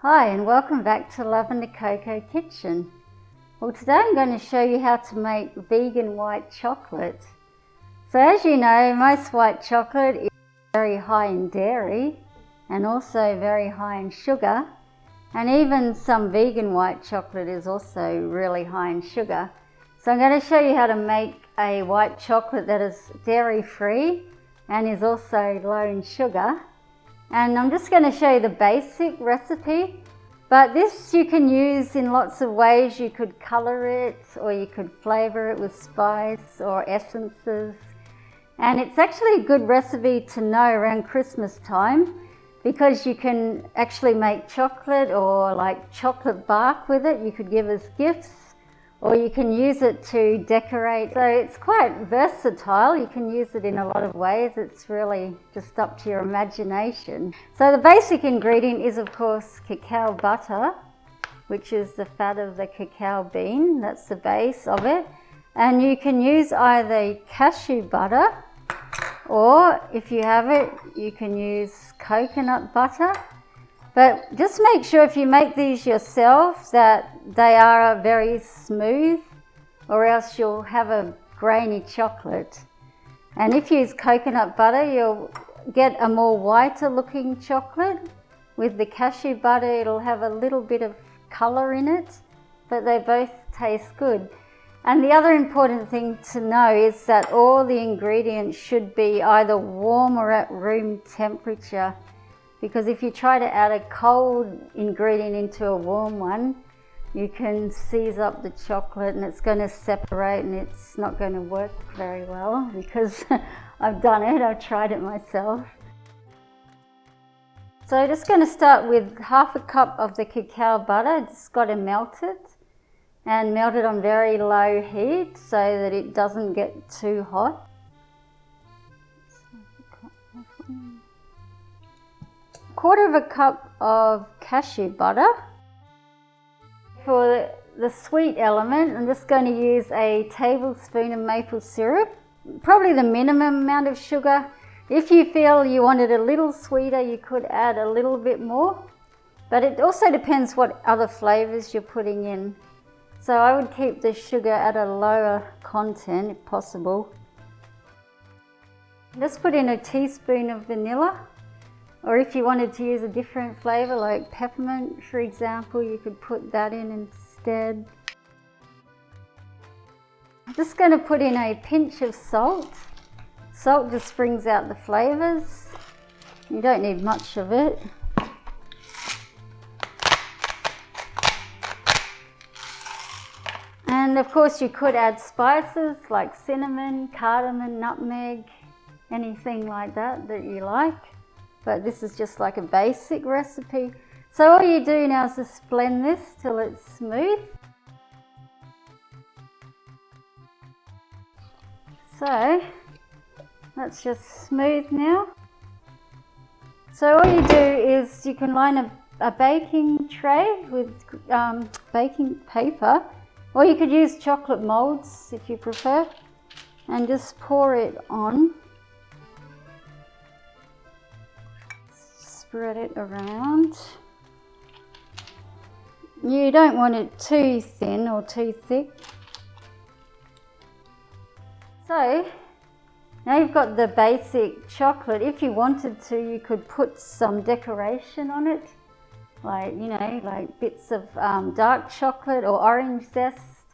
Hi and welcome back to Lavender Coco Kitchen. Well, today I'm going to show you how to make vegan white chocolate. So as you know, most white chocolate is very high in dairy and also very high in sugar, and even some vegan white chocolate is also really high in sugar. So I'm going to show you how to make a white chocolate that is dairy free and is also low in sugar. And I'm just going to show you the basic recipe, but this you can use in lots of ways. You could colour it, or you could flavour it with spice or essences. And it's actually a good recipe to know around Christmas time, because you can actually make chocolate or like chocolate bark with it. You could give as gifts, or you can use it to decorate. So it's quite versatile. You can use it in a lot of ways. It's really just up to your imagination. So the basic ingredient is, of course, cacao butter, which is the fat of the cacao bean. That's the base of it. And you can use either cashew butter, or if you have it, you can use coconut butter. But just make sure if you make these yourself that they are very smooth, or else you'll have a grainy chocolate. And if you use coconut butter, you'll get a more whiter looking chocolate. With the cashew butter, it'll have a little bit of colour in it, but they both taste good. And the other important thing to know is that all the ingredients should be either warm or at room temperature. Because if you try to add a cold ingredient into a warm one, you can seize up the chocolate and it's going to separate and it's not going to work very well, because I've done it, I've tried it myself. So I'm just going to start with half a cup of the cacao butter. Just got to melt it, and melt it on very low heat so that it doesn't get too hot. Quarter of a cup of cashew butter. For the sweet element, I'm just going to use a tablespoon of maple syrup, probably the minimum amount of sugar. If you feel you want it a little sweeter, you could add a little bit more, but it also depends what other flavors you're putting in. So I would keep the sugar at a lower content if possible. Just put in a teaspoon of vanilla. Or if you wanted to use a different flavour like peppermint, for example, you could put that in instead. I'm just going to put in a pinch of salt. Salt just brings out the flavours. You don't need much of it. And of course you could add spices like cinnamon, cardamom, nutmeg, anything like that that you like. But this is just like a basic recipe. So all you do now is just blend this till it's smooth. So that's just smooth now. So all you do is you can line a baking tray with baking paper, or you could use chocolate molds if you prefer, and just pour it on. Spread it around. You don't want it too thin or too thick. So now you've got the basic chocolate. If you wanted to, you could put some decoration on it, like, you know, like bits of dark chocolate or orange zest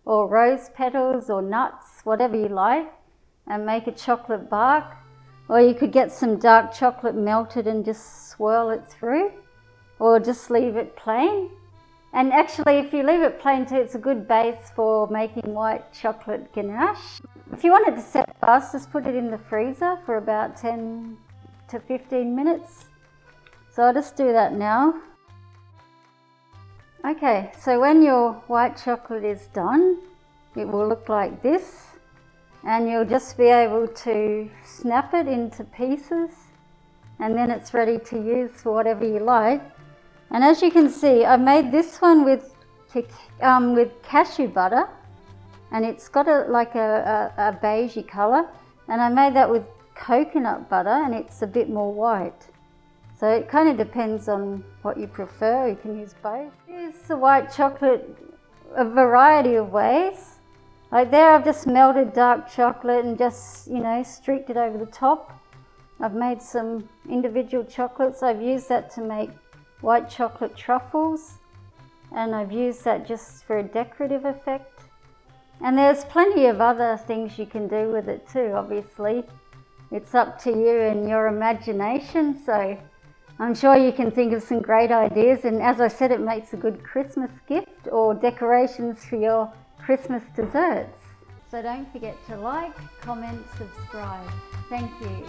or rose petals or nuts, whatever you like, and make a chocolate bark. Or you could get some dark chocolate melted and just swirl it through, or just leave it plain. And actually, if you leave it plain too, it's a good base for making white chocolate ganache. If you want it to set fast, just put it in the freezer for about 10 to 15 minutes. So I'll just do that now. Okay, so when your white chocolate is done, it will look like this. And you'll just be able to snap it into pieces, and then it's ready to use for whatever you like. And as you can see, I made this one with cashew butter, and it's got a beigey colour. And I made that with coconut butter, and it's a bit more white. So it kind of depends on what you prefer. You can use both. Use the white chocolate a variety of ways. Like there I've just melted dark chocolate and just, streaked it over the top. I've made some individual chocolates. I've used that to make white chocolate truffles, and I've used that just for a decorative effect. And there's plenty of other things you can do with it too, obviously. It's up to you and your imagination, so I'm sure you can think of some great ideas, and as I said, it makes a good Christmas gift or decorations for your Christmas desserts. So don't forget to like, comment, subscribe. Thank you.